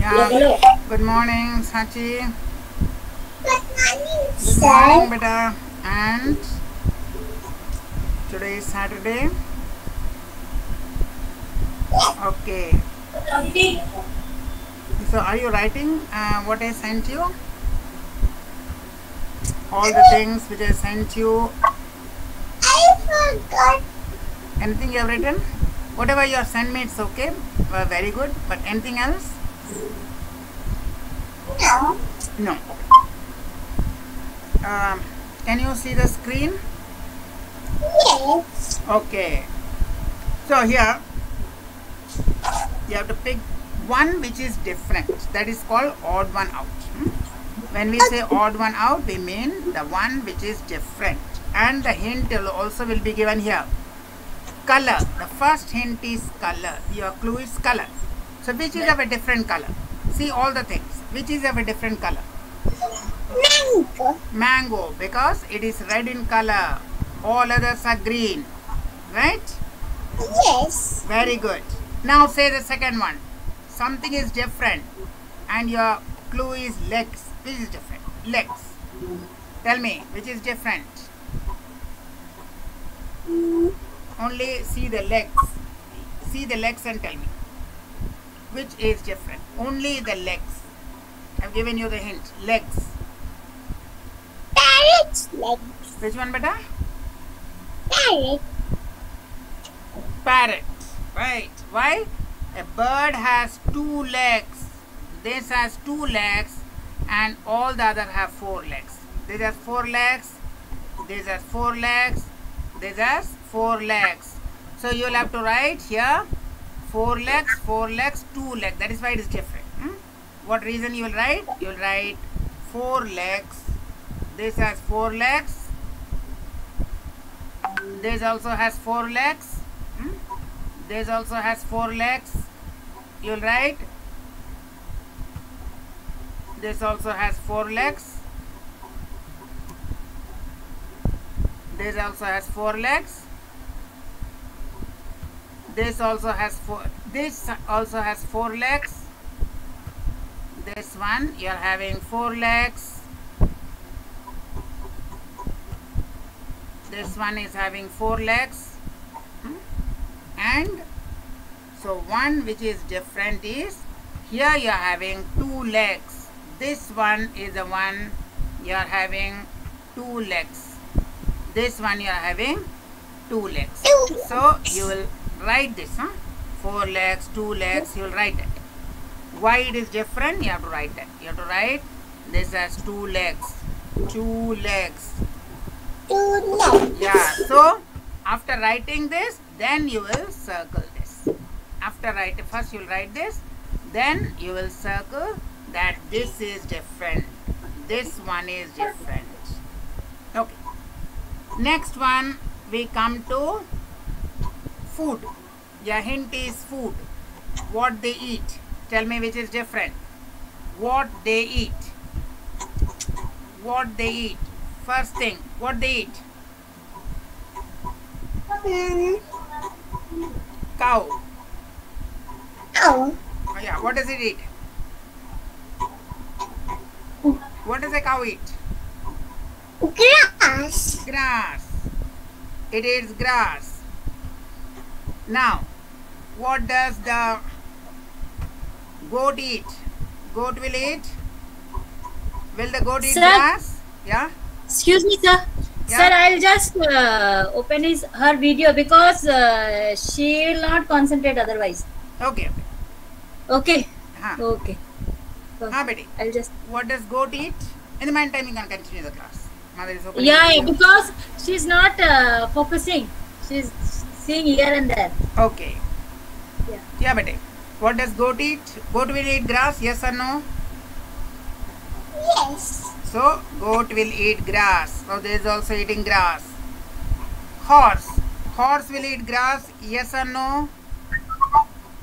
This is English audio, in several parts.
Yeah. Hello. Good morning, Sachi. Good morning, Good morning, beta. And today is Saturday. Okay. So, are you writing what I sent you? All the things which I sent you. I forgot. Anything you have written? Whatever you have sent me, it's okay. Very good. But anything else? No. No. Can you see the screen? Yes. Okay. So here you have to pick one which is different. That is called odd one out. When we say odd one out, we mean the one which is different. And the hint also will be given here. Color. The first hint is color. Your clue is color. So which is of a different color? See all the things. Which is of a different color? Mango. Mango, because it is red in color. All others are green. Right? Yes. Very good. Now say the second one. Something is different and your clue is legs. Which is different? Legs. Tell me, which is different? Only see the legs. See the legs and tell me. Which is different? Only the legs. I've given you the hint. Legs. Parrot's legs. Which one, beta? Parrot. Parrot. Right. Why? A bird has 2 legs. This has 2 legs and all the other have 4 legs. This has 4 legs. This has 4 legs. This has 4 legs. So you will have to write here 4 legs, 4 legs, 2 legs. That is why it is different. What reason you will write? You will write 4 legs. This has 4 legs. This also has 4 legs. This also has 4 legs. You will write this also has 4 legs. This also has 4 legs. This also has 4. This also has 4 legs. This one you are having 4 legs. This one is having 4 legs. And so one which is different is here you are having 2 legs. This one is the one you are having 2 legs. This one you are having 2 legs. So you will write this, 4 legs, 2 legs, you will write it. Why it is different? You have to write that. You have to write this has 2 legs. 2 legs. 2 legs. Yeah. So after writing this, then you will circle this. After writing, first you will write this, then you will circle that this is different. This one is different. Okay. Next one we come to food. Your hint is food. What they eat. Tell me which is different. What they eat. What they eat. First thing, what they eat. Cow. Cow. Oh yeah, what does it eat? What does a cow eat? Grass. Grass. It eats grass. Now, what does the goat eat? Goat will eat? Will the goat eat Sir? grass? Yeah? Excuse me, sir. Yeah. Sir, I'll just open her video because she will not concentrate otherwise. Okay. Okay. Huh. Okay. Huh, Betty? I'll just. What does goat eat? In the meantime, you can continue the class. Mother is opening Yeah, the yeah, video. because she's not focusing. She's seeing here and there. Okay. Yeah. Yeah, Betty. What does goat eat? Goat will eat grass, yes or no? Yes. So, goat will eat grass. So, there is also eating grass. Horse. Horse will eat grass, yes or no?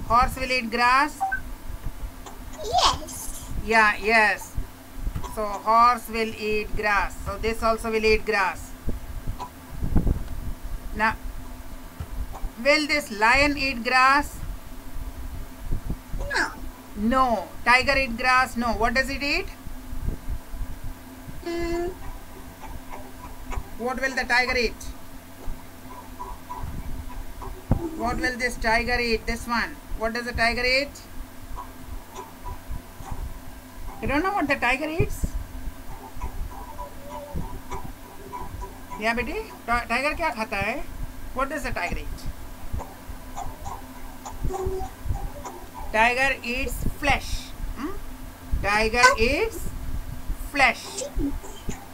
Horse will eat grass? Yes. Yeah, yes. So, horse will eat grass. So, this also will eat grass. Now, will this lion eat grass? No. No. Tiger eat grass? No. What does it eat? What will the tiger eat? What will this tiger eat? This one. What does the tiger eat? You don't know what the tiger eats? Yeah, बेटी tiger क्या खाता है? What does the tiger eat? Tiger eats flesh. Tiger eats flesh.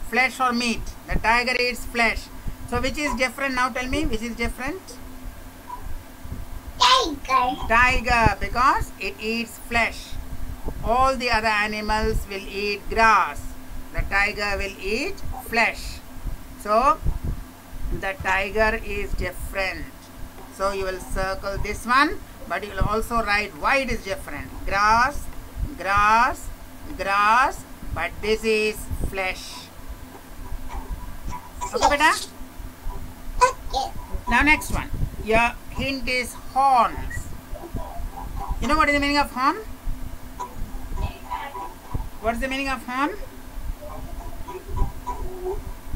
Flesh or meat. The tiger eats flesh. So which is different now? Tell me, which is different? Tiger. Tiger, because it eats flesh. All the other animals will eat grass. The tiger will eat flesh. So the tiger is different. So you will circle this one, but you will also write why it is different. Grass, grass, grass, but this is flesh. Okay, beta? Okay. Now next one. Your hint is horns. You know what is the meaning of horn? What is the meaning of horn?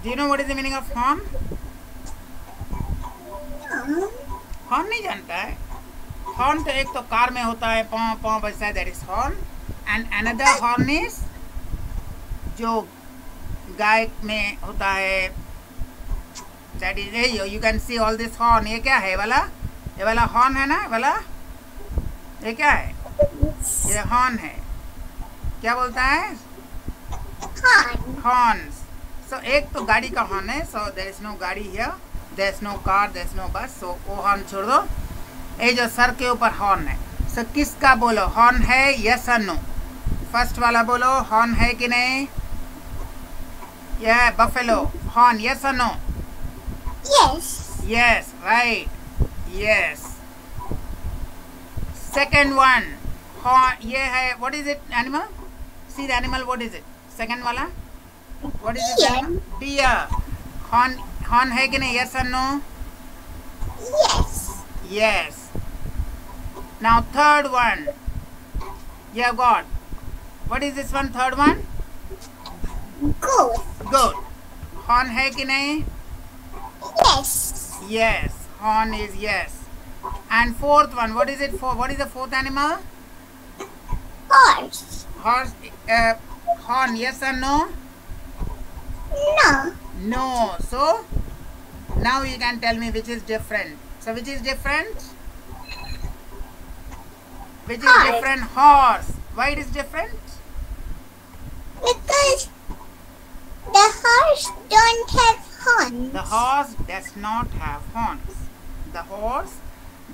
Do you know what is the meaning of horn? Horn नहीं जानता है. Horn तो एक तो car में होता है, पाँव पाँव बजता है, that is horn. And another horn is जो गाय में होता है, that is you can see all this horn. ये क्या है वाला? ये वाला horn है ना वाला? ये क्या है? ये horn है. क्या बोलता है? Horns. So एक तो गाड़ी का horn है. So there is no गाड़ी here. There is no car. There is no bus. So वो horn छोड़ दो. ये जो सर के ऊपर horn है. So किसका बोलो? Horn है? Yes or no? First वाला बोलो horn है कि नहीं? Yeah, buffalo. Horn. Yes or no? Yes. Yes. Right. Yes. Second one. Horn. ये है. What is it? Animal? See the animal. What is it? Second वाला. What is it? Deer. Deer. Horn है कि नहीं? Yes or no? Yes. Yes. Now third one. You have got. What is this one? Third one? Goat. Goat. Horn है कि नहीं? Yes. Yes. Horn is yes. And fourth one. What is it for? What is the fourth animal? Horse. Horse. Horn. Yes or no? No. No. So now you can tell me which is different. So which is different? Which is Horse. different? Horse. Why it is different? Because the horse don't have horns. The horse does not have horns. The horse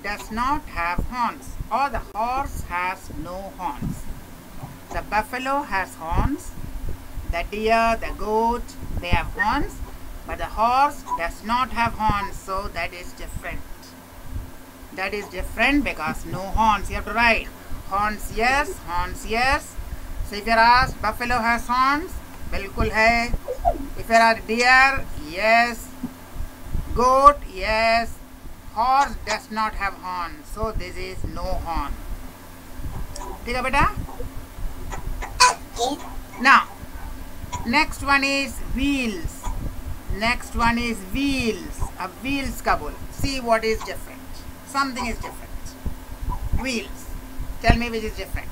does not have horns, or the horse has no horns. The buffalo has horns. The deer, the goat, they have horns, but the horse does not have horns, so that is different. That is different because no horns. You have to write horns yes, horns yes. So if you are asked buffalo has horns, बिल्कुल है. If you are deer, yes. Goat, yes. Horse does not have horns, so this is no horn. ठीक है बेटा? Okay. Now, next one is wheels. Next one is wheels. अब wheels का बोल. See what is different. Something is different. Wheels. Tell me which is different.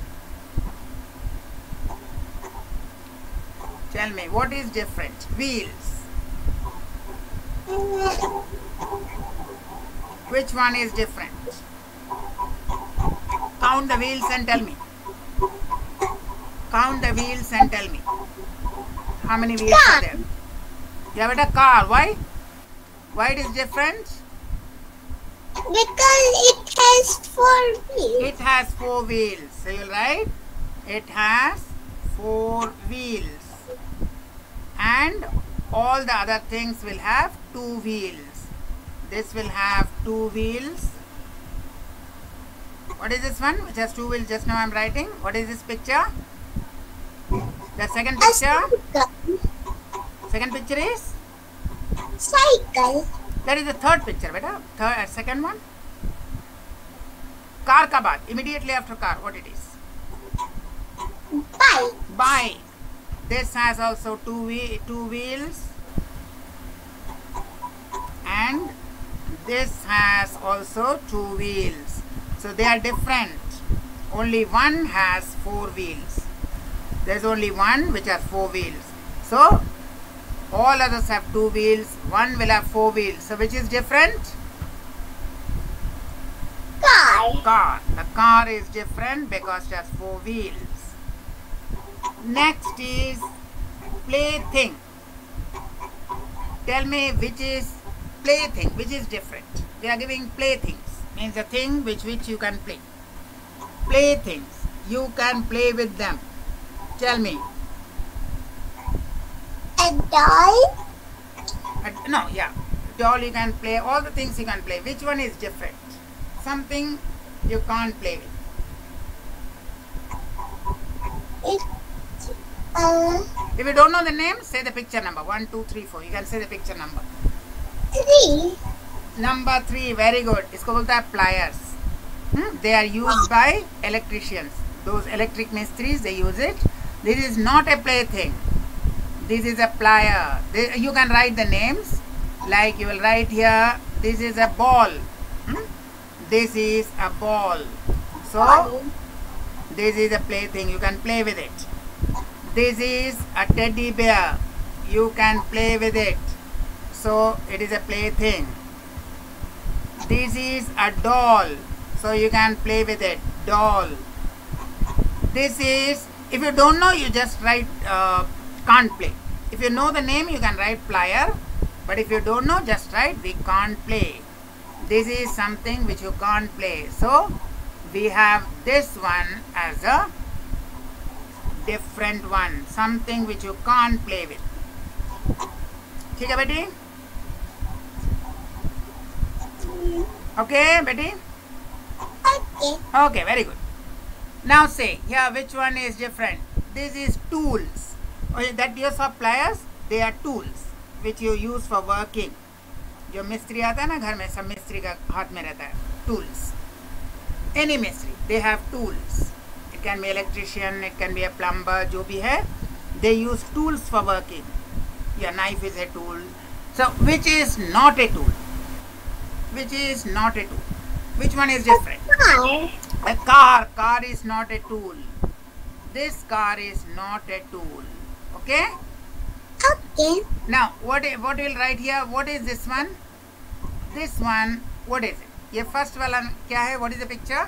Tell me what is different. Wheels. Which one is different? Count the wheels and tell me. Count the wheels and tell me. How many wheels are there? Yeah, but a car. Why? Why it is different? Because it has 4 wheels. It has 4 wheels. So you'll write it has 4 wheels. And all the other things will have 2 wheels. This will have 2 wheels. What is this one which has 2 wheels? Just now I am writing. What is this picture? The second A picture. cycle. Second picture is? Cycle. That is the third picture, beta. Second one. Car ka baad. Immediately after car, what it is? bike. This has also two wheels, and this has also two wheels. So they are different. Only one has four wheels. There's only one which has four wheels. So all others have two wheels. One will have four wheels. So which is different? Car. The car is different because it has four wheels. Next is plaything. Tell me which is plaything, which is different. They are giving playthings. Means a thing which you can play. Playthings. You can play with them. Tell me. A doll? No, yeah. Doll you can play. All the things you can play. Which one is different? Something you can't play with. If you don't know the name, say the picture number. 1, 2, 3, 4. You can say the picture number. 3. Number 3. Very good. इसको बोलता है pliers. They are used by electricians. Those electric mistries, they use it. This is not a plaything. This is a plier. You can write the names. Like you will write here, this is a ball. This is a ball. So, this is a plaything. You can play with it. This is a teddy bear. You can play with it. So, it is a plaything. This is a doll. So, you can play with it. Doll. This is, if you don't know, you just write can't play. If you know the name, you can write plier. But if you don't know, just write we can't play. This is something which you can't play. So, we have this one as a different one. Something which you can't play with. ठीक है बेटी? Okay, Betty? Okay. Okay, very good. Now say, here which one is different? This is tools. Okay, that you saw pliers, they are tools which you use for working. जो मिस्त्री आता है ना घर में, सब मिस्त्री का हाथ में रहता है. Tools. Any मिस्त्री, they have tools. It can be electrician, it can be a plumber, जो भी है, they use tools for working. Your knife is a tool. So, which is not a tool? Which is not a tool? Which one is different? Car. A car. Car is not a tool. This car is not a tool. Okay? Okay. Now, what we'll write here? What is this one? This one, what is it? ये first वाला क्या है? What is the picture?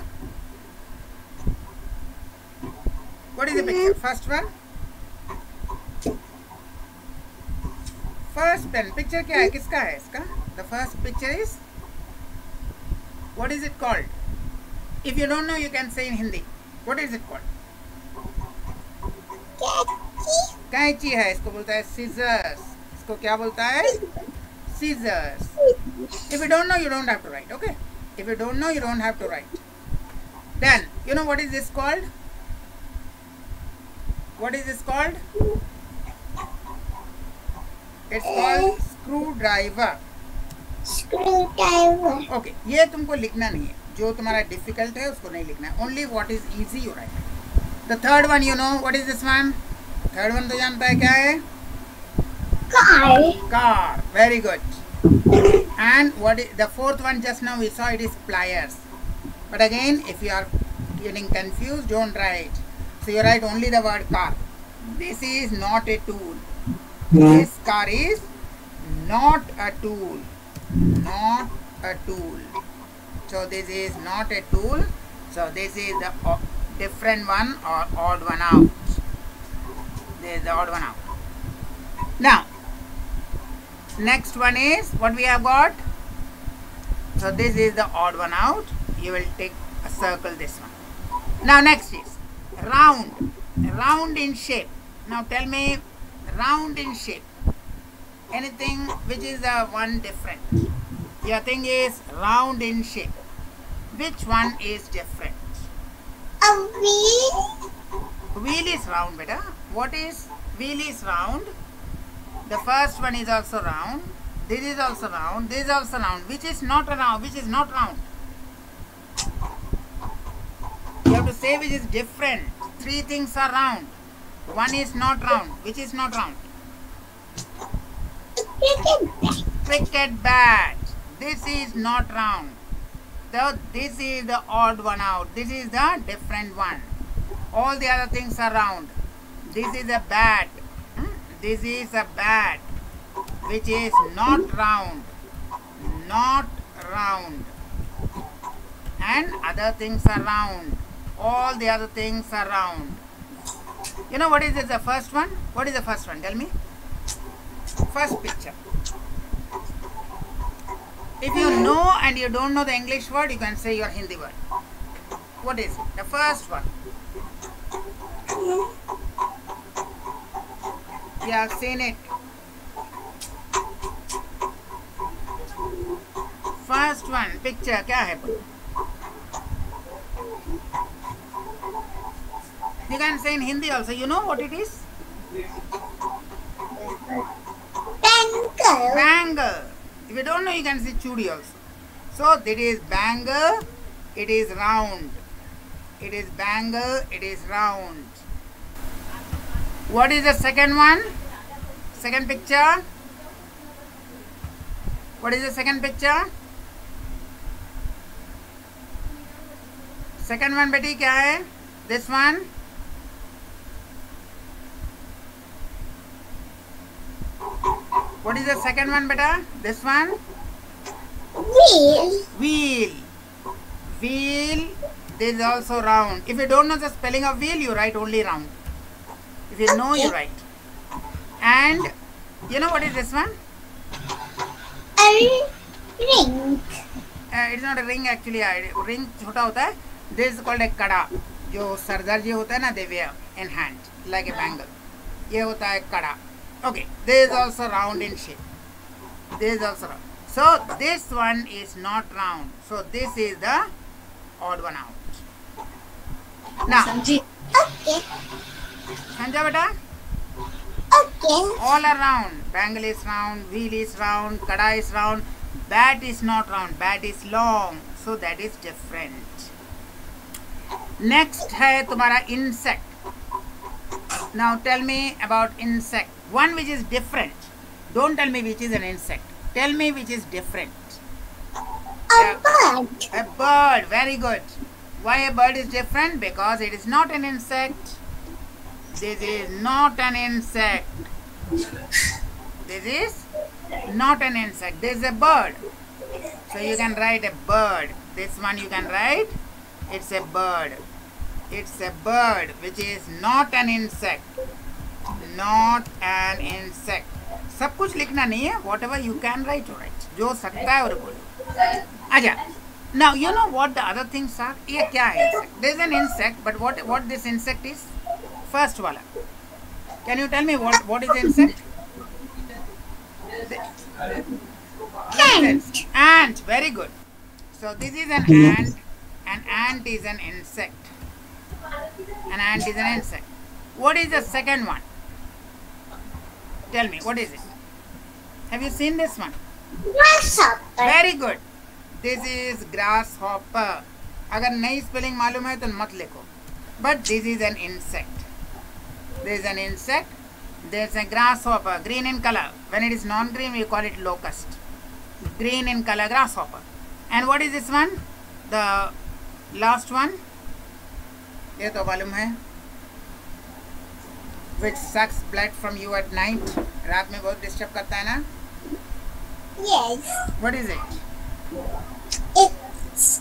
What is the picture? First one? First pen. Picture क्या है? किसका है इसका? The first picture is? What is it called? If you don't know, you can say in Hindi. What is it called? कैंची है. इसको बोलता है scissors. इसको क्या बोलता है? Scissors. If you don't know, you don't have to write. Okay? If you don't know, you don't have to write. Then, you know what is this called? What is this called? It's called screwdriver. Screwdriver. Okay, ये तुमको लिखना नहीं है. जो तुम्हारा difficult है उसको नहीं लिखना है. Only what is easy you write. The third one, you know, what is this one? Third one तो जानता है क्या है? Car. Car. Very good. And what is the fourth one? Just now we saw it is pliers. But again, if you are getting confused, don't write. So you write only the word car. This is not a tool. This car is not a tool. Not a tool. So this is not a tool. So this is the different one or odd one out. This is the odd one out. Now, next one is what we have got. So this is the odd one out. You will take a circle this one. Now next is round. Round in shape. Now tell me, round in shape. Anything which is the one different. Your thing is round in shape. Which one is different? A wheel. Wheel is round, beta. What is wheel is round? The first one is also round. This is also round. This is also round. Which is not round? Which is not round? You have to say which is different. Three things are round. One is not round. Which is not round? Cricket bat. This is not round. So this is the odd one out. This is the different one. All the other things are round. This is a bat. This is a bat which is not round. Not round. And other things are round. All the other things are round. You know what is the first one? What is the first one? Tell me. First picture. If you know and you don't know the English word, you can say your Hindi word. What is it? The first one. You have seen it. First one. Picture. क्या है? You can say in Hindi also. You know what it is? Bangle. Bangle. If you don't know, you can say chudi also. So that is bangle. It is round. It is bangle. It is round. What is the second one? Second picture. What is the second picture? Second one, बेटी क्या है? This one. What is the second one, beta? This one? Wheel. Wheel. Wheel. This is also round. If you don't know the spelling of wheel, you write only round. If you know, you write. And you know what is this one? A ring. It's not a ring actually. Ring छोटा होता है. This is called a kada. जो सरदार जी होता है ना, they wear in hand like a bangle. ये होता है kada. Okay, this is also round in shape. This is also round. So this one is not round. So this is the odd one out. Now, Okay. समझा बेटा? Okay. All are round. Bangle is round, wheel is round, kada is round, bat is not round, bat is long. So that is different. Next है तुम्हारा insect. Now tell me about insect. One which is different. Don't tell me which is an insect. Tell me which is different. A bird. A bird. Very good. Why a bird is different? Because it is not an insect. This is not an insect. This is not an insect. This is a bird. So you can write a bird. This one you can write. It's a bird. It's a bird which is not an insect. Not an insect. सब कुछ लिखना नहीं है. Whatever you can write, write. जो सकता है वो बोलो. अच्छा. Now you know what the other things are. ये क्या है insect? There is an insect, but what this insect is? First वाला. Can you tell me what is insect? Ant. Ant. Very good. So this is an ant. An ant is an insect. An ant is an insect. What is the second one? Tell me, what is it? Have you seen this one? Grasshopper. Very good. This is grasshopper. अगर नई spelling मालूम है तो मत लिखो. But this is an insect. This is an insect. There is a grasshopper, green in color. When it is non-green, we call it locust. Green in color, grasshopper. And what is this one? The last one? ये तो मालूम है. Which sucks blood from you at night. रात में बहुत disturb करता है ना? Yes. What is it? It's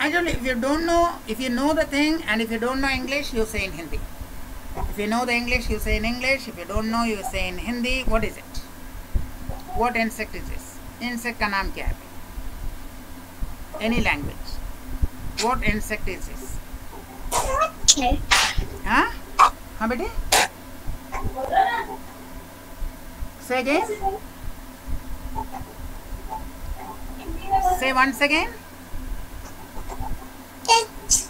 Actually, if you know the thing, and if you don't know English, you say in Hindi. If you know the English, you say in English. If you don't know, you say in Hindi. What is it? What insect is this? Insect का नाम क्या है? Any language. What insect is this? okay. हाँ? हाँ बेटे? Say again. Say once again. It's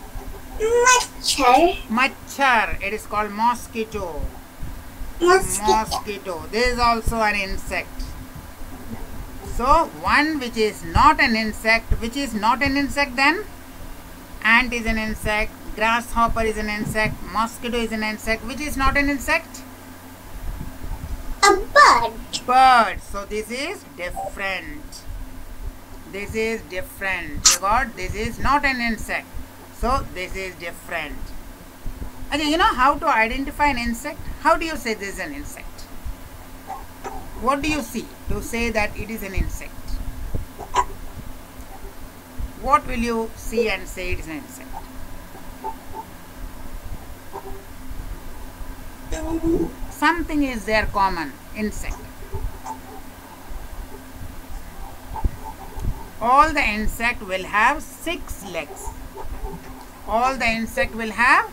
machar. Machar. It is called mosquito. Mosquito. Mosquito. This is also an insect. So one which is not an insect. Which is not an insect then? Ant is an insect. grasshopper is an insect, mosquito is an insect. Which is not an insect? A bird. Bird. So this is different. This is different. You got? This is not an insect. So this is different. Okay, you know how to identify an insect? How do you say this is an insect? What do you see to say that it is an insect? What will you see and say it is an insect? Something is there common. Insect. All the insect will have 6 legs. All the insect will have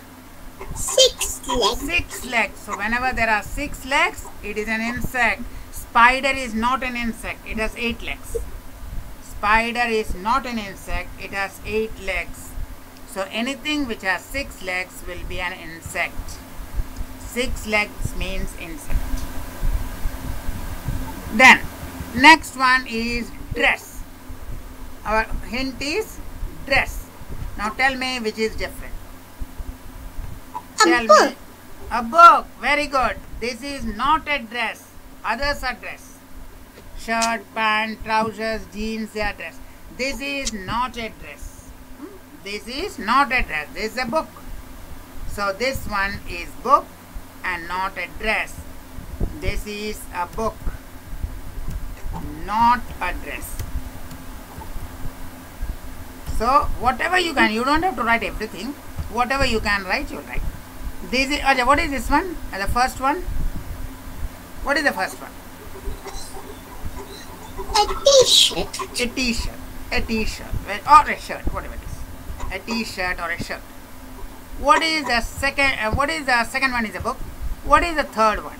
6 legs. 6 legs. So whenever there are 6 legs, it is an insect. Spider is not an insect. It has 8 legs. Spider is not an insect. It has 8 legs. So anything which has 6 legs will be an insect. 6 legs means insect. Then next one is dress. Our hint is dress. Now tell me which is different. Tell book. me. A book. Very good. This is not a dress. Others are dress. Shirt, pant, trousers, jeans, they are dress. This is not a dress. This is not a dress. This is a book. So this one is book and not a dress. This is a book, not a dress. So whatever you can, you don't have to write everything. Whatever you can write, you write. This is, Ajay, what is this one? The first one? What is the first one? A t-shirt. A t-shirt. A t-shirt. Or a shirt, whatever it is. A t-shirt or a shirt. What is the second, what is the second one is a book? What is the third one?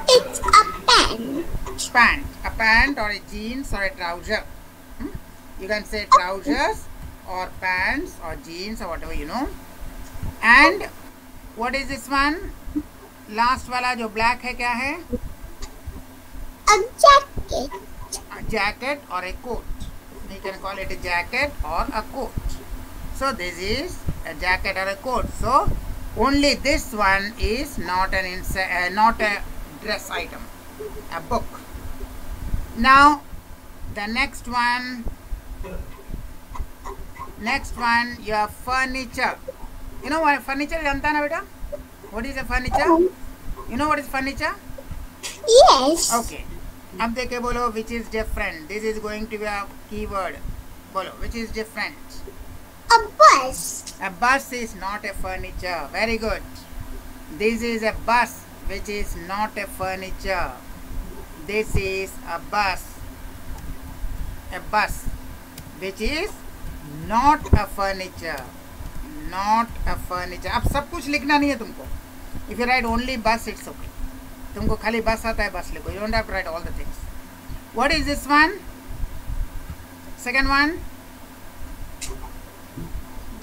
It's a pen. Pant. A pant or a jeans or a trouser. You can say trousers or pants or jeans or whatever you know. And what is this one? Last वाला जो black है क्या है? A jacket. A jacket or a coat. You can call it a jacket or a coat. So this is a jacket or a coat. So only this one is not an not a dress item. A book. Now the next one. Next one, your furniture. You know what furniture is, जानता है ना बेटा? What is a furniture? You know what is furniture? Yes. Okay. अब देखे बोलो which is different. This is going to be a keyword. बोलो which is different. A bus. A bus is not a furniture. Very good. This is a bus which is not a furniture. This is a bus. A bus which is not a furniture. Not a furniture. अब सब कुछ लिखना नहीं है तुमको. If you write only bus, it's okay. तुमको खाली बस आता है बस लिखो. You don't have to write all the things. What is this one? Second one?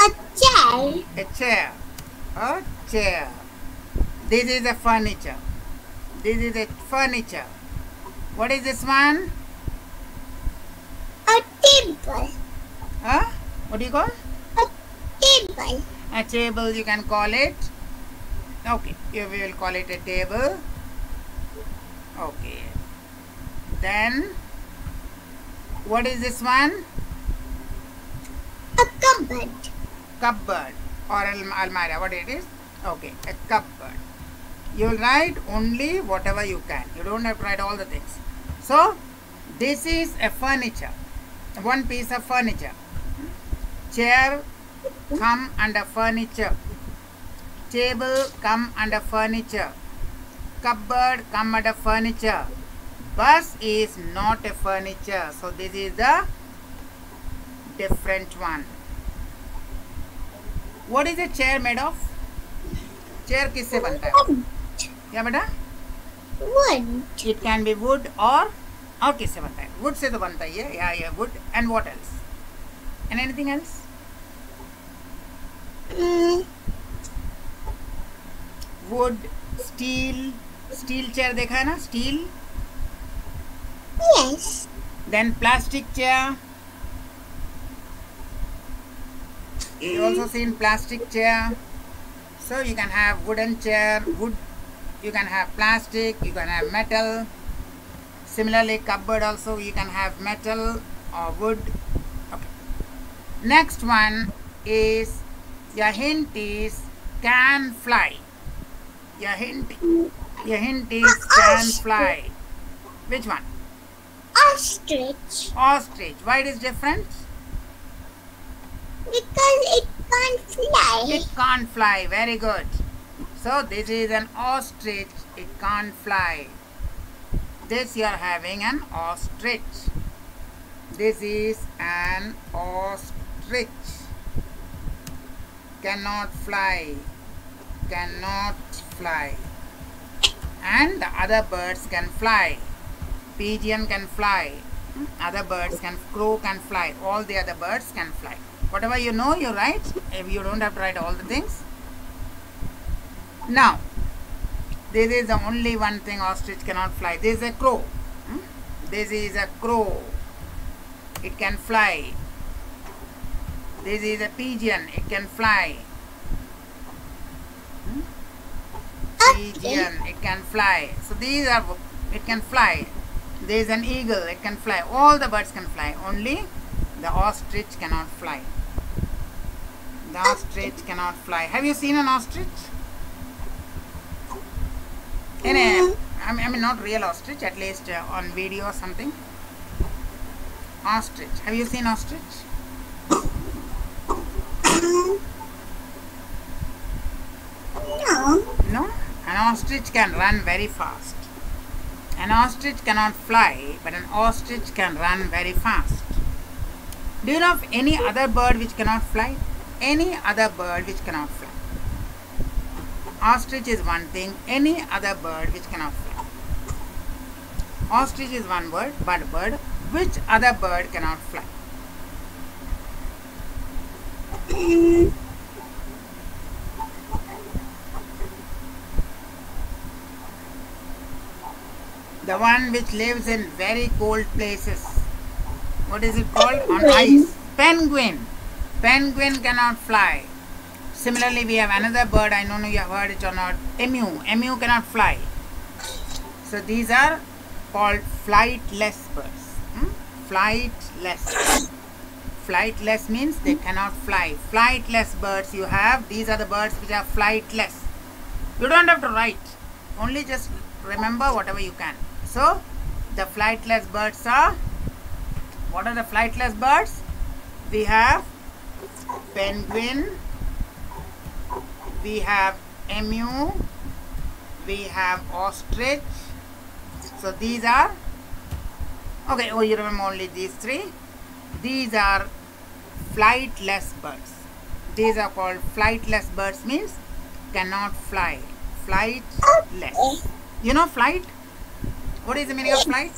A chair. A chair. A chair. This is a furniture. This is a furniture. What is this one? A table. Huh? What do you call? A table. A table you can call it. Okay, we will call it a table. Okay. Then, what is this one? A cupboard. Cupboard or almirah. What it is? Okay, a cupboard. You will write only whatever you can. You don't have to write all the things. So, this is a furniture. One piece of furniture. Chair come under furniture. Table come under furniture. Cupboard come under furniture. Bus is not a furniture. So this is the different one. What is a chair made of? Chair किससे बनता है? क्या बेटा? Wood. It can be wood or किससे बनता है? Wood से तो बनता ही है. Yeah, wood. And what else? And anything else? Wood, steel. Steel chair देखा है ना? Steel. Yes. Then plastic chair. You also seen plastic chair. So you can have wooden chair, wood, you can have plastic, you can have metal. Similarly, cupboard also you can have metal or wood. Okay. Next one is, your hint is can fly. Your hint is can fly. Which one? Ostrich. Ostrich. Why it is different? Because it can't fly. It can't fly. Very good. So this is an ostrich. It can't fly. This you are having an ostrich. This is an ostrich. Cannot fly. Cannot fly. And the other birds can fly. Pigeon can fly. Other birds can, crow can fly. All the other birds can fly. Whatever you know, you write. If you don't have to write all the things. Now, this is the only one thing ostrich cannot fly. This is a crow. This is a crow. It can fly. This is a pigeon. It can fly. Pigeon. It can fly. So these are, it can fly. There is an eagle. It can fly. All the birds can fly. Only the ostrich cannot fly. The ostrich cannot fly. Have you seen an ostrich? In a, I mean not real ostrich, at least on video or something. Ostrich. Have you seen ostrich? No. No? An ostrich can run very fast. An ostrich cannot fly, but an ostrich can run very fast. Do you know of any other bird which cannot fly? Any other bird which cannot fly. Ostrich is one thing, any other bird which cannot fly. Ostrich is one word, but bird. Which other bird cannot fly? The one which lives in very cold places. What is it called? On ice. Penguin. Penguin cannot fly. Similarly, we have another bird, I don't know you have heard it or not, emu. Emu cannot fly. So these are called flightless birds. Flightless. Flightless means they cannot fly. Flightless birds you have, these are the birds which are flightless. You don't have to write. Only just remember whatever you can. So, the flightless birds are, what are the flightless birds? We have penguin, we have emu, we have ostrich. So these are, okay, oh you remember only these three. These are flightless birds. These are called flightless birds, means cannot fly. Flightless. You know flight? What is the meaning of flight?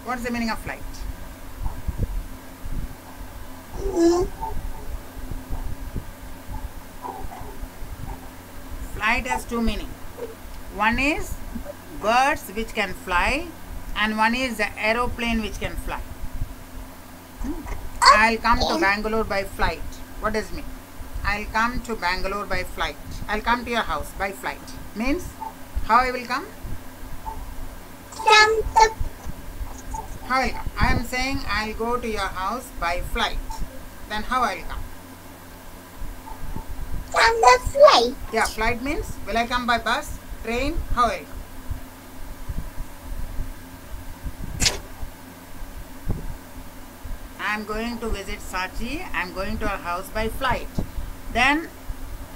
What is the meaning of flight? Flight has two meanings. One is birds which can fly, and one is the aeroplane which can fly. I'll come to Bangalore by flight. What does it mean? I'll come to Bangalore by flight. I'll come to your house by flight. Means, how I will come? From the How I will come? I am saying I'll go to your house by flight. Then how I will come? from the flight. Yeah, flight means, will I come by bus, train, how I will come? I am going to visit Sachi. I am going to her house by flight. Then,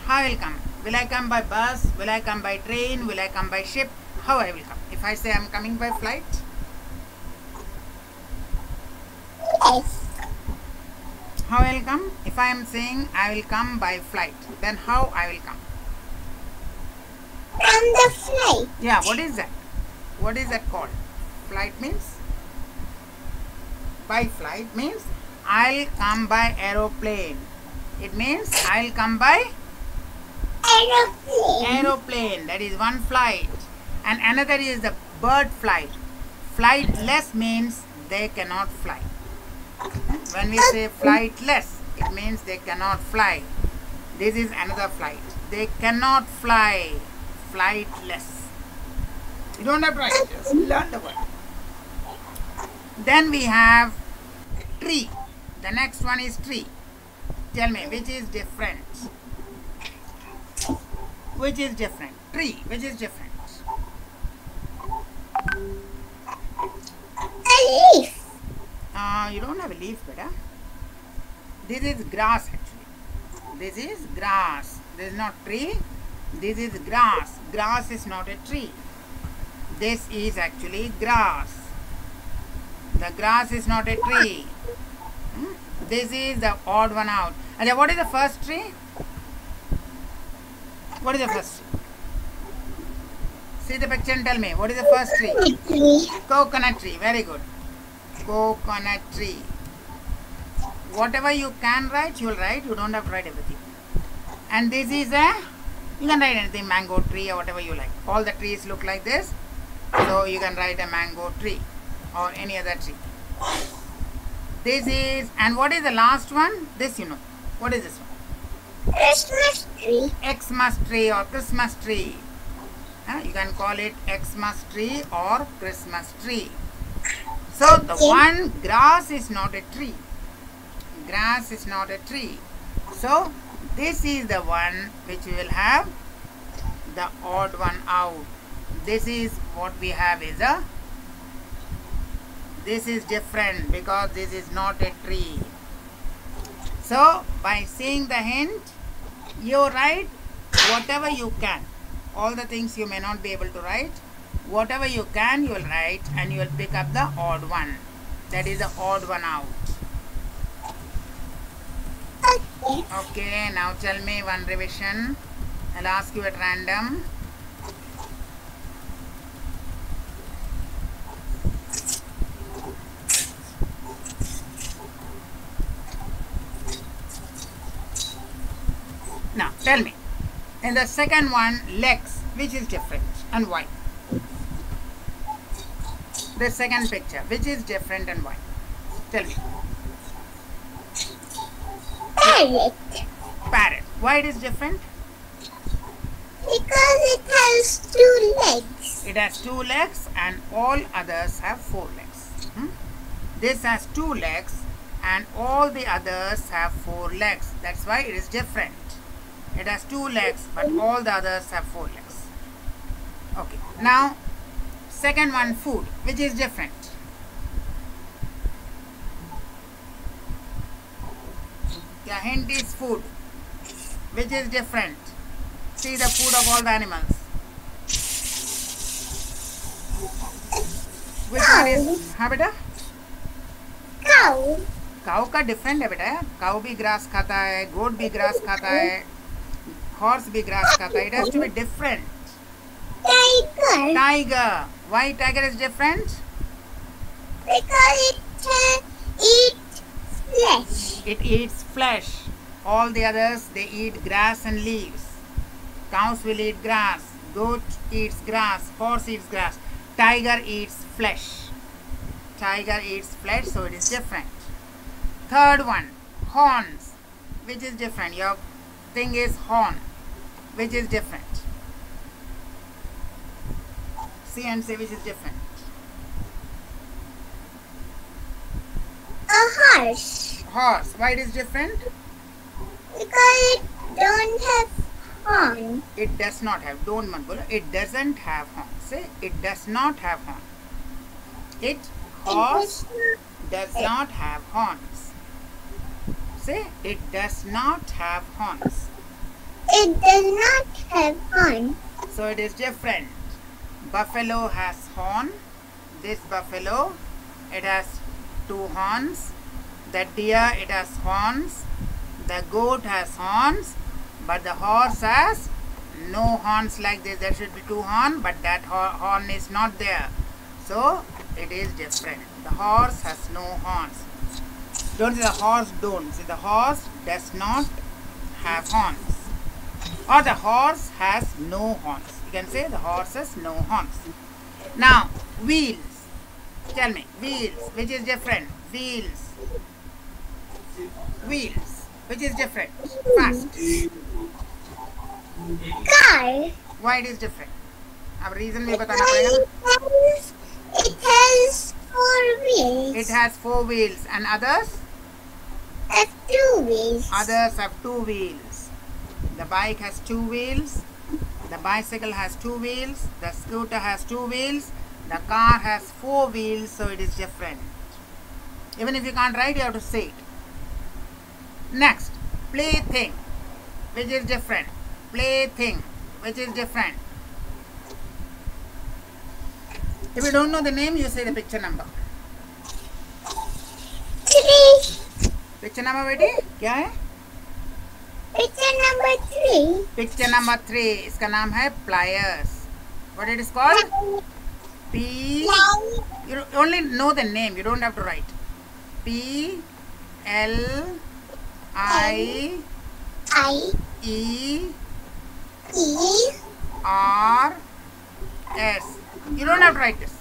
how I will come? Will I come by bus? Will I come by train? Will I come by ship? How I will come? If I say I am coming by flight, Yes. how I will come? If I am saying I will come by flight, then how I will come? From the flight. Yeah, what is that? What is that called? Flight means? By flight means I'll come by aeroplane. It means I'll come by Aeroplane. aeroplane. That is one flight. And another is the bird flight. Flightless means they cannot fly. When we say flightless, it means they cannot fly. This is another flight. They cannot fly. Flightless. You don't have to write, just learn the word. Then we have tree. The next one is tree. Tell me, which is different? Which is different? Tree, which is different? A leaf. You don't have a leaf, beta. This is grass actually. This is grass. This is not tree. This is grass. Grass is not a tree. This is actually grass. The grass is not a tree. This is the odd one out. And then what is the first tree? What is the first tree? See the picture and tell me. What is the first tree? Coconut tree. Very good. Coconut tree. Whatever you can write, you will write. You don't have to write everything. And this is a, you can write anything, mango tree or whatever you like. All the trees look like this. So you can write a mango tree or any other tree. This is, and what is the last one? This you know. What is this one? Christmas tree. Xmas tree or Christmas tree. You can call it Xmas tree or Christmas tree. So the one, grass is not a tree. Grass is not a tree. So this is the one which we will have the odd one out. This is what we have is a, this is different because this is not a tree. So by seeing the hint, you write whatever you can. All the things you may not be able to write. Whatever you can, you will write and you will pick up the odd one. That is the odd one out. Okay. Okay, now tell me one revision. I'll ask you at random. Now tell me, in the second one, legs, which is different and why? The second picture, which is different and why? Tell me. Parrot. Parrot. Why it is different? Because it has 2 legs. It has 2 legs and all others have 4 legs. This has 2 legs and all the others have 4 legs. That's why it is different. It has 2 legs but all the others have 4 legs. Okay. Now, second one, food, which is different. The hint is food, which is different. See the food of all the animals. Which one is, हाँ बेटा? Cow. Cow का different है बेटा. Cow भी grass खाता है, goat भी grass खाता है, horse भी grass खाता है. It has to be different. Tiger. Tiger. Why tiger is different? Because it eats flesh. It eats flesh. All the others, they eat grass and leaves. Cows will eat grass. Goat eats grass. Horse eats grass. Tiger eats flesh. Tiger eats flesh, so it is different. Third one, horns, which is different. Your thing is horn, which is different. See and say which is different. A horse. Horse. Why it is different? Because it don't have horn. It does not have. Don't mat bolo. It doesn't have horn. Say it does not have horn. It horse does not have horns. Say it does not have horns. It does not have horn. So it is different. Buffalo has horn. This buffalo, it has 2 horns. The deer, it has horns. The goat has horns. But the horse has no horns like this. There should be 2 horns, but that horn is not there. So it is different. The horse has no horns. Don't say the horse don't. Say the horse does not have horns. Or the horse has no horns. You can say the horse has no horns. Now, wheels. Tell me, wheels. Which is different? Wheels. Wheels. Which is different? Fast. Car. Why it is different? अब reason भी बताना पड़ेगा ना. It has 4 wheels. It has 4 wheels and others? Have 2 wheels. Others have 2 wheels. The bike has 2 wheels. The bicycle has 2 wheels. The scooter has 2 wheels. The car has 4 wheels, so it is different. Even if you can't write, you have to say it. Next, plaything, which is different. Plaything, which is different. If you don't know the name, you say the picture number. 3. Picture number बेटी क्या है? Picture number 3. Picture number 3. इसका नाम है pliers. What it is called? P. You only know the name. You don't have to write. P L I E R S. You don't have to write this.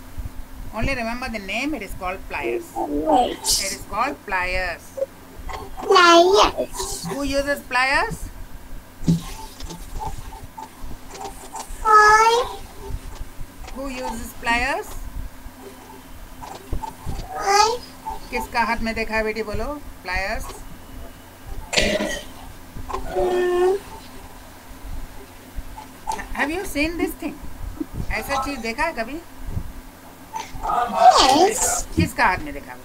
Only remember the name. It is called pliers. It is called pliers. Pliers. Who uses pliers? 5. Who uses pliers? 5. किसका हाथ में देखा है बेटी बोलो? Pliers. Have you seen this thing? ऐसा चीज देखा है कभी? Yes. किसका हाथ में देखा है?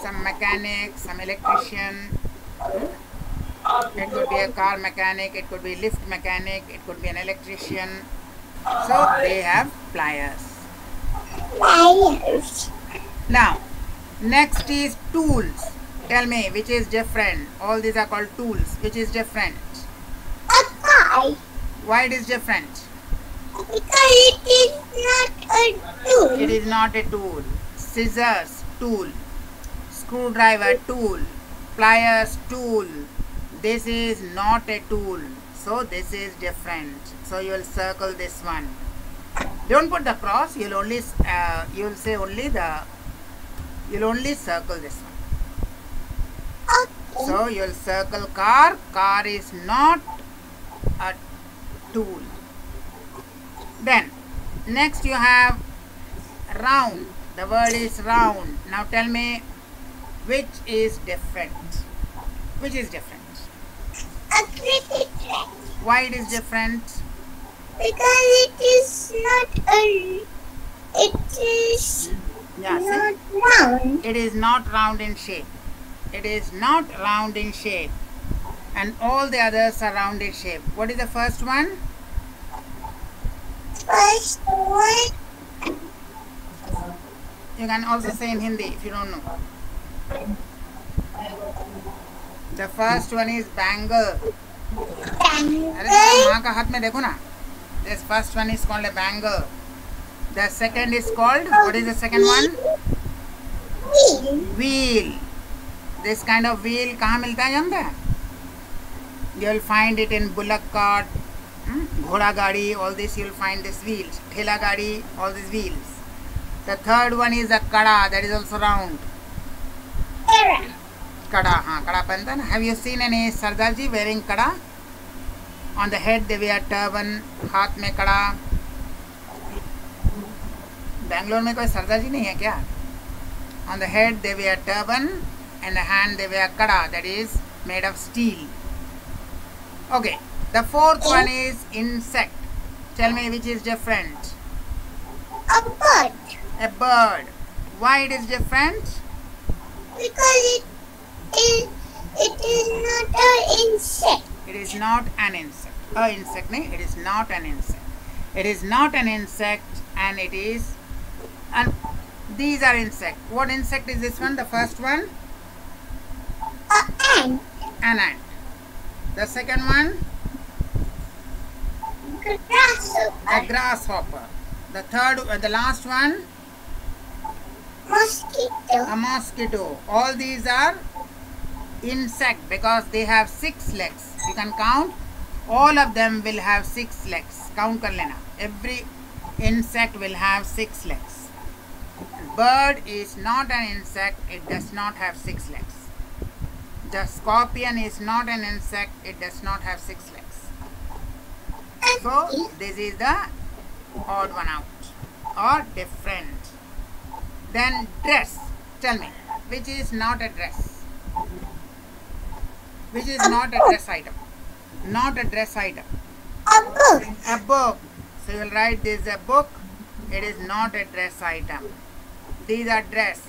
Some mechanic, some electrician. It could be a car mechanic, it could be lift mechanic, it could be an electrician. So they have pliers. Pliers. Now, next is tools. Tell me which is different. All these are called tools. Which is different? A car. Why it is different? Because it is not a tool. It is not a tool. Scissors, tool. Screwdriver, tool. Pliers, tool. This is not a tool. So this is different. So you will circle this one. Don't put the cross. You'll only you'll say only the. You'll only circle this one. Okay. So you'll circle car. Car is not a tool. Then next you have round. The word is round. Now tell me which is different. Which is different? A cricket bat. Why it is different? Because it is not a. It is Yeah, not see? round. It is not round in shape. It is not round in shape. And all the others are round in shape. What is the first one? First one. You can also say in Hindi if you don't know. The first one is bangle. अरे माँ का हाथ में देखो ना. This first one is called a bangle. The second is called, what is the second one? Wheel. Wheel. This kind of wheel कहाँ मिलता है जानते हैं? You will find it in bullock cart, घोड़ा गाड़ी, all this you will find this wheels. ठेला गाड़ी, all these wheels. The third one is a kada, that is also round. Era. Kada, हाँ kada पहनता है ना. Have you seen any Sardar ji wearing kada? On the head they wear turban, हाथ में kada. Bangalore में कोई सरदार जी नहीं है क्या? On the head they wear turban and the hand they wear kada, that is made of steel. Okay, the fourth one is insect. Tell me which is different. A bird. A bird. Why it is different? Because it is not an insect. It is not an insect. A insect, nahi? It is not an insect. It is not an insect, and it is. And these are insect. What insect is this one? The first one? A ant. An ant. The second one? Grasshopper. A grasshopper. The third, the last one? Mosquito. A mosquito. All these are insect because they have 6 legs. You can count. All of them will have 6 legs. Count kar lena. Every insect will have 6 legs. bird is not an insect, it does not have 6 legs. The scorpion is not an insect, it does not have 6 legs. So this is the odd one out or different. Then dress. Tell me, which is not a dress? Which is not a dress item? Not a dress item. A book. A book. So you will write this is a book. It is not a dress item. These are dress,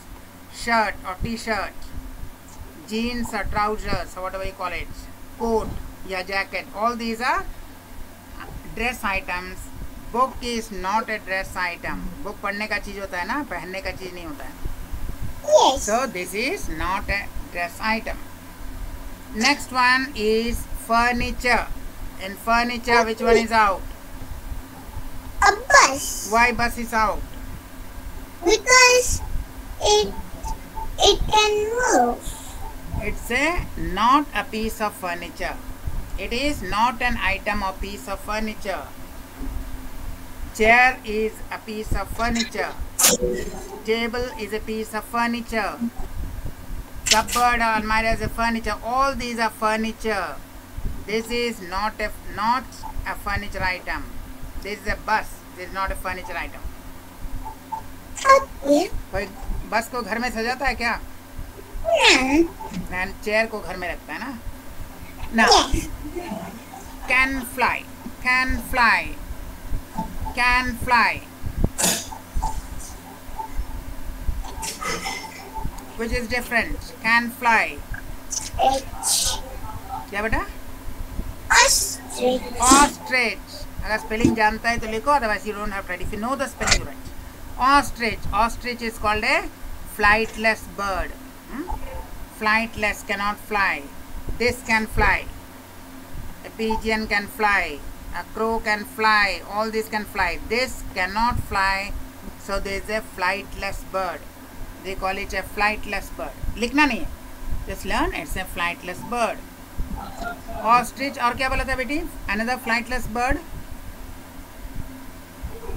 shirt or t-shirt, jeans or trousers or whatever you call it, coat or jacket. All these are dress items. Book is not a dress item. Book पढ़ने का चीज होता है ना, पहनने का चीज नहीं होता है. Yes. So this is not a dress item. Next one is furniture. In furniture, which one is out? A bus. Why bus is out? Because it can move. It's not a piece of furniture. It is not an item or piece of furniture. Chair is a piece of furniture. Table is a piece of furniture. Cupboard or almirah is a furniture. All these are furniture. This is not a furniture item. This is a bus. This is not a furniture item. Okay. कोई बस को घर में सजाता है क्या? No. Chair को घर में रखता है ना. Now, Yes. can fly. Can fly. Can fly. Which is different? Can fly. Stretch. क्या बेटा? Ostrich. Ostrich. अगर स्पेलिंग जानता है तो लिखो, otherwise you don't have to write. If you know the spelling, you write. Ostrich. Ostrich is called a flightless bird. Flightless, cannot fly. This can fly. A pigeon can fly. A crow can fly. All these can fly. This cannot fly. So there is a flightless bird. They call it a flightless bird. लिखना नहीं है. Just learn. It's a flightless bird. Ostrich. और क्या बोला था बेटी? Another flightless bird.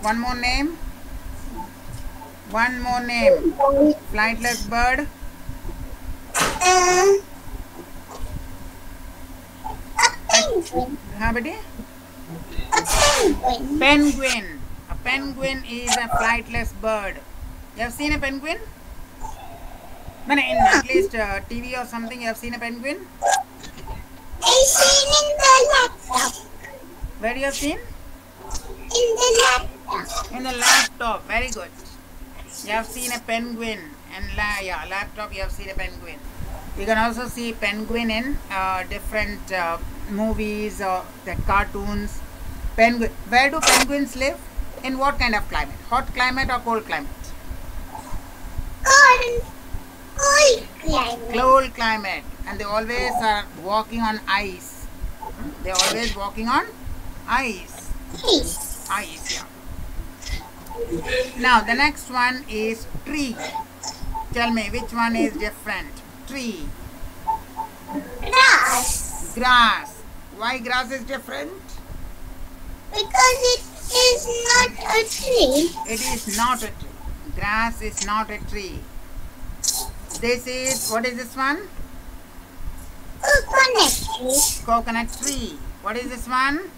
One more name. One more name. Flightless bird. A penguin. हाँ बेटी. A penguin. Penguin. A penguin is a flightless bird. You have seen a penguin? No, in at least TV or something you have seen a penguin? I seen in the laptop. Where you have seen? In the laptop. In the laptop. Very good. You have seen a penguin. And laptop you have seen a penguin. You can also see penguin in different movies or the cartoons. Penguin. Where do penguins live? In what kind of climate? Hot climate or cold climate? Cold climate. Cold climate. And they always are walking on ice. They are always walking on ice. Peace. Ice, yeah. Now the next one is tree. Tell me which one is different. Tree. Grass. Grass. Why grass is different? Because it is not a tree. It is not a tree. Grass is not a tree. This is, what is this one? Coconut tree. Coconut tree. What is this one?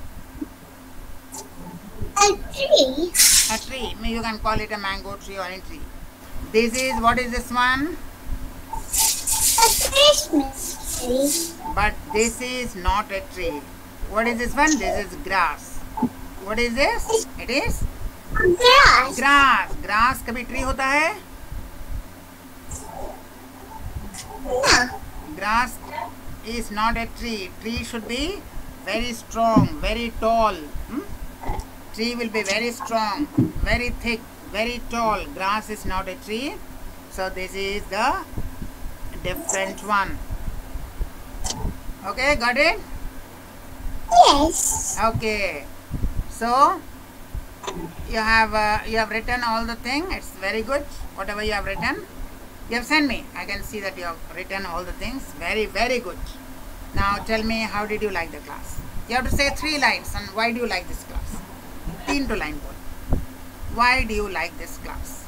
A tree. A tree. You can call it a mango tree or any tree. This is, what is this one? A Christmas tree. But this is not a tree. What is this one? This is grass. What is this? It is Grass. grass. Grass कभी tree होता है? No. Grass is not a tree. Tree should be very strong, very tall. Tree will be very strong, very thick, very tall. Grass is not a tree. So this is the different one. Okay, got it? Yes. Okay. So you have written all the thing. It's very good. Whatever you have written, you have sent me. I can see that you have written all the things. Very, very good. Now tell me, how did you like the class? You have to say 3 lines. And why do you like this class? 3 to line बोल. Why do you like this class?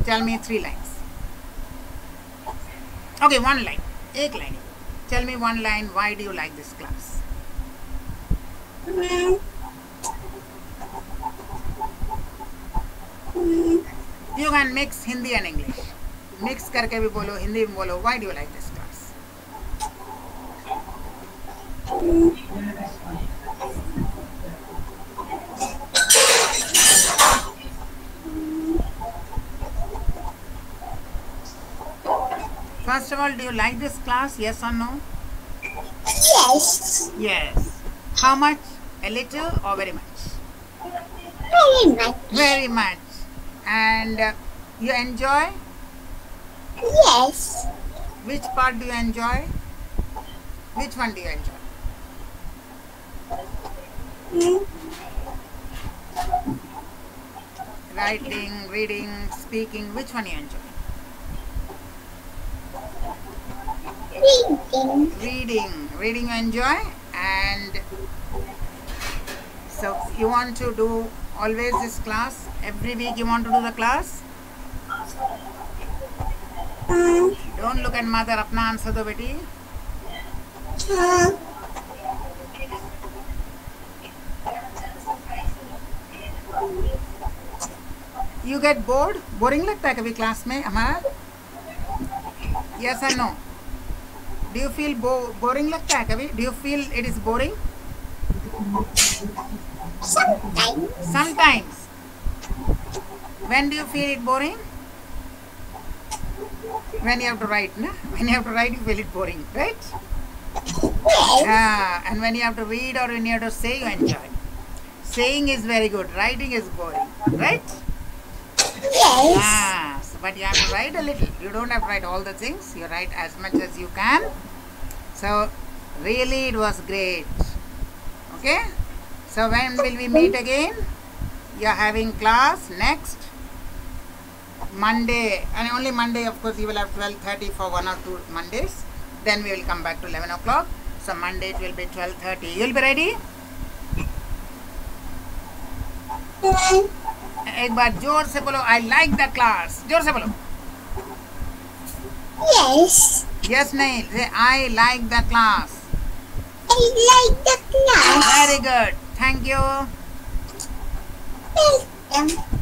tell me 3 lines. Okay, 1 line. एक line. Tell me 1 line. Why do you like this class? You can mix Hindi and English. Mix करके भी बोलो, हिंदी में बोलो. Why do you like this class? First of all, do you like this class? Yes or no? Yes. Yes. How much? A little or very much? Very much. Very much. And you enjoy? Yes. Which part do you enjoy? Which one do you enjoy? Writing, reading, speaking, which one you enjoy? Reading. Reading you enjoy. And so you want to do always this class? Every week you want to do the class? Don't look at mother, अपना answer दो बेटी. You get bored? Boring लगता है कभी class में हमारा? Yes or no? Do you feel boring लगता है कभी? Do you feel it is boring? Sometimes. Sometimes. When do you feel it boring? When you have to write, na? When you have to write, you feel it boring, right? Yes. And when you have to read or when you have to say, you enjoy. Saying is very good. Writing is boring, right? Yes. But you have to write a little. You don't have to write all the things. You write as much as you can. So, really, it was great. Okay? So, when will we meet again? You are having class next Monday. And only Monday, of course, you will have 12:30 for 1 or 2 Mondays. Then we will come back to 11 o'clock. So, Monday it will be 12:30. You will be ready? एक बार जोर से बोलो, I like the class. जोर से बोलो. Yes. Yes, नहीं. Say, I like the class. I like the class. Very good. Thank you. Welcome.